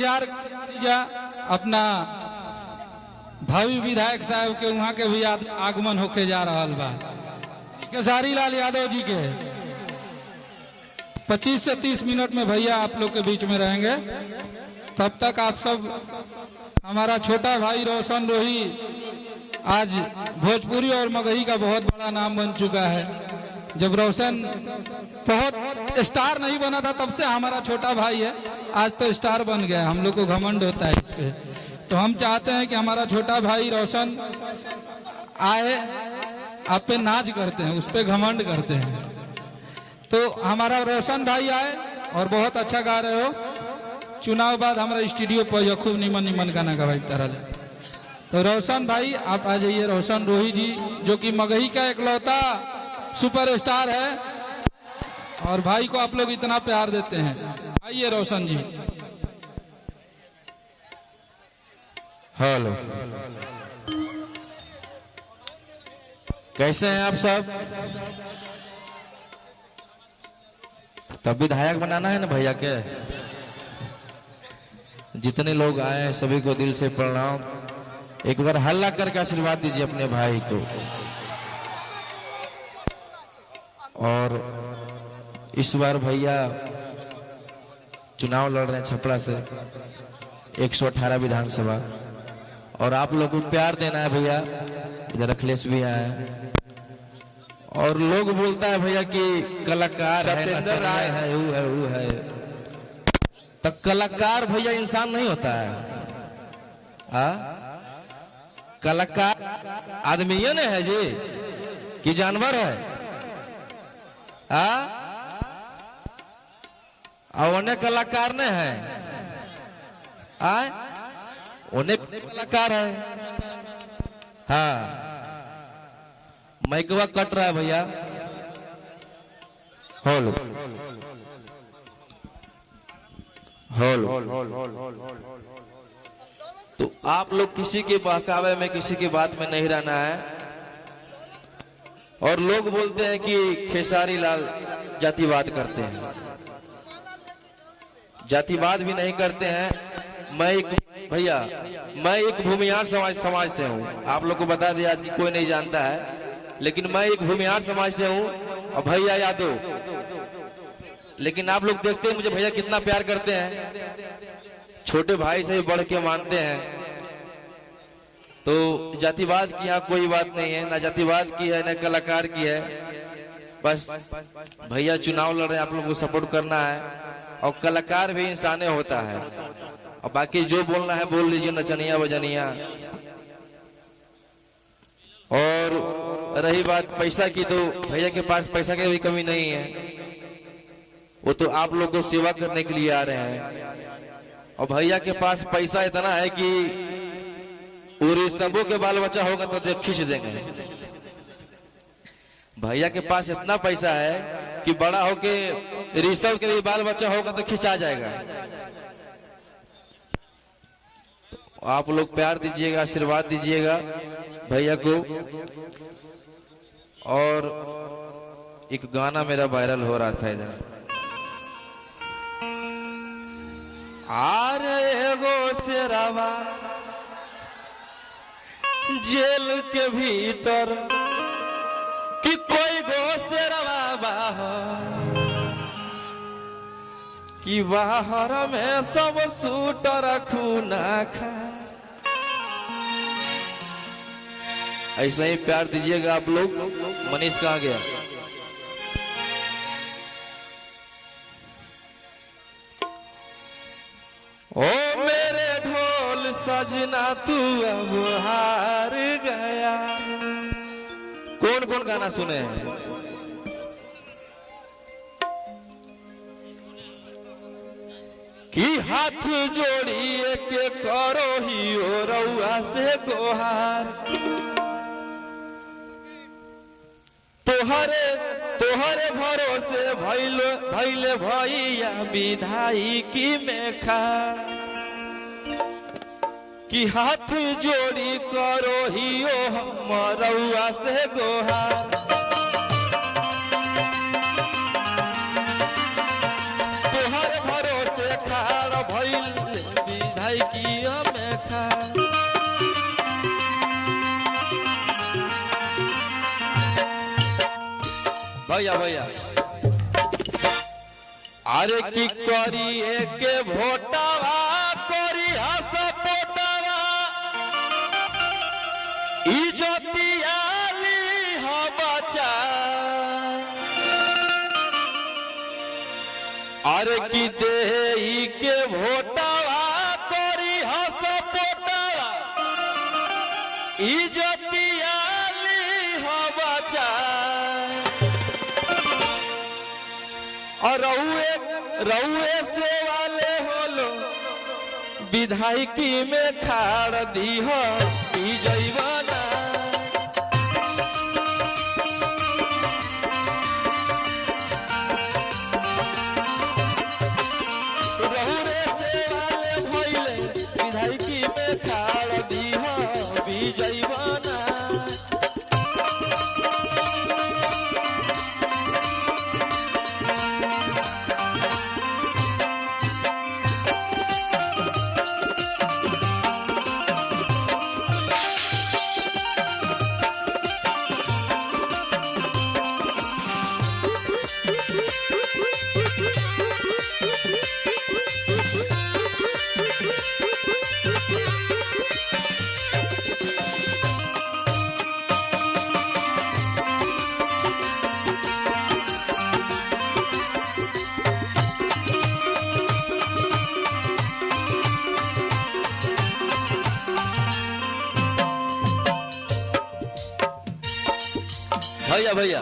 इंतजार कीजिए अपना भावी विधायक साहब के, वहां के भी आगमन होके जा रहा बा। खेसारी लाल यादव जी के 25 से 30 मिनट में भैया आप लोग के बीच में रहेंगे। तब तक आप सब, हमारा छोटा भाई रोशन रोही आज भोजपुरी और मगही का बहुत बड़ा नाम बन चुका है। जब रोशन बहुत स्टार नहीं बना था तब से हमारा छोटा भाई है, आज तो स्टार बन गया। हम लोग को घमंड होता है इस पे। तो हम चाहते हैं कि हमारा छोटा भाई रोशन आए, आप पे नाच करते हैं, उस पे घमंड करते हैं। तो हमारा रोशन भाई आए और बहुत अच्छा गा रहे हो। चुनाव बाद हमारा स्टूडियो पर खूब निमन निमन गाना गवाई तरह। तो रोशन भाई आप आ जाइए। रोशन रोही जी जो कि मगही का इकलौता सुपरस्टार है और भाई को आप लोग इतना प्यार देते हैं। आइए रोशन जी। हेलो, कैसे हैं आप सब? तब विधायक बनाना है ना भैया के। जितने लोग आए हैं सभी को दिल से प्रणाम। एक बार हल्ला करके आशीर्वाद दीजिए अपने भाई को। और इस बार भैया चुनाव लड़ रहे हैं छपरा से 118 विधानसभा, और आप लोग को प्यार देना है भैया। इधर अखिलेश भी आए हैं और लोग बोलता है भैया कि कलाकार है, नचनिया है, वो है। तो कलाकार भैया इंसान नहीं होता है। कलाकार आदमी ने है जी कि जानवर है? और उन्हें कलाकार ने है, उन्हें कलाकार है। हाँ, माइकवा कट रहा है भैया। होलो होलो। तो आप लोग किसी के बहकावे में, किसी की बात में नहीं रहना है। और लोग बोलते हैं कि खेसारी लाल जातिवाद करते हैं। जातिवाद भी नहीं करते हैं। मैं एक भूमिहार समाज से हूँ। आप लोग को बता दिया आज कि कोई नहीं जानता है, लेकिन मैं एक भूमिहार समाज से हूँ। और भैया यादव, लेकिन आप लोग देखते हैं मुझे भैया कितना प्यार करते हैं। छोटे भाई से भी बढ़ के मानते हैं। तो जातिवाद की यहाँ कोई बात नहीं है, ना जातिवाद की है, ना कलाकार की है। बस भैया चुनाव लड़ रहे हैं, आप लोगों को सपोर्ट करना है। और कलाकार भी इंसान होता है। और बाकी जो बोलना है बोल लीजिए, नचनिया बजनिया। और रही बात पैसा की, तो भैया के पास पैसा की भी कमी नहीं है। वो तो आप लोग को सेवा करने के लिए आ रहे हैं। और भैया के पास पैसा इतना है कि पूरे सबों के बाल बच्चा होगा तो खींच देंगे। भैया के पास इतना पैसा है कि बड़ा होके ऋषभ के भी बाल बच्चा होगा तो खिंचा जाएगा। तो आप लोग प्यार दीजिएगा, आशीर्वाद दीजिएगा भैया को। और एक गाना मेरा वायरल हो रहा था इधर। आरे एगो शेरवा जेल के भीतर, कि कोई गो शेरवा बाहर, कि बाहर में सब सूटर खूना खा। ऐसा ही प्यार दीजिएगा आप लोग। मनीष कहाँ गया? ओ मेरे ढोल सजना तू अब हार गया। कौन कौन गाना सुने हैं? कि हाथ जोड़िए के करो ही ओ रउआ से गोहार। तोहरे भरोसे भैले भैया विधायकी में खा। कि हाथ जोड़ी करो ही ओ हम रउआ से गोहार। तोहर भरोसे खाड़ भइल भैया भैया अरे की करी एक भोटावा करी हस पोटावा इजतियाली हो बचा अरे की देई के भोटावा करी हस पोटावा इजतियाली हो बचा और रउए से वाले होलो विधायकी में खाड़ दी हो जैवाना रउए से वाले भइले विधायकी में खाड़ दी हो जैवाना भैया भैया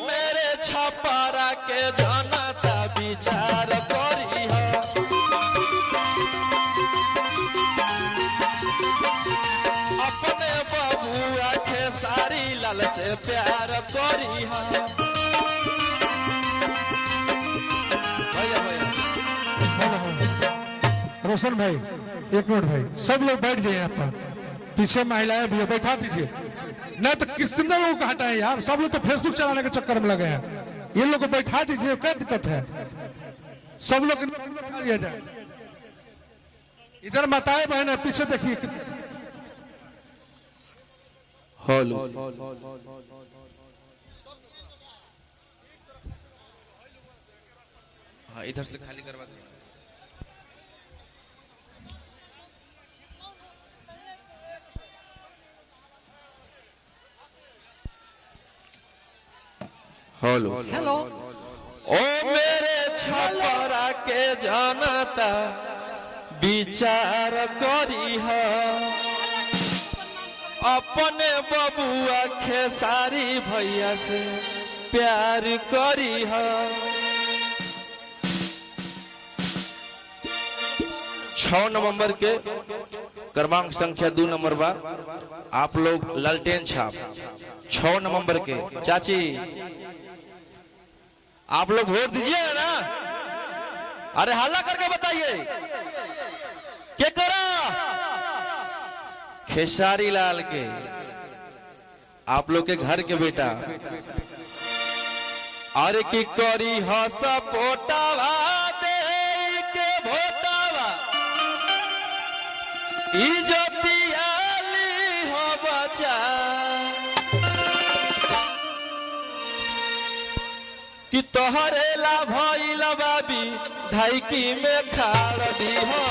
मेरे छपारा के जनता विचार करी है अपने बबुआ के सारी लाल से प्यार करी है भैया भैया रोशन भाई एक मिनट भाई सब लोग बैठ जाए यहाँ पर पीछे महिलाएं भी बैठा दीजिए नहीं तो कितने लोगों को हटाए यार सब लोग तो फेसबुक चलाने के चक्कर में लगे हैं ये लोग को बैठा दीजिए क्या दिक्कत है सब लोग बैठा दिया जाए इधर माताएं बहन है पीछे देखिए हेलो हाँ इधर से खाली करवा दो हेलो हेलो ओ मेरे छपरा के जनता विचार करी है अपने बबुआ खेसारी भैया से प्यार करी है 6 नवंबर के क्रमांक संख्या 2 नंबर बा आप लोग लालटेन छाप 6 नवंबर के चाची आप लोग वोट दीजिए ना अरे हल्ला करके बताइए क्या करा खेसारी लाल के आप लोग के घर के बेटा अरे की करी हस पोटावा दे के भोटावा इजतियाली हो बचा कि तोहरे ला भइल बाबी धाइकी में खाड़ दी हो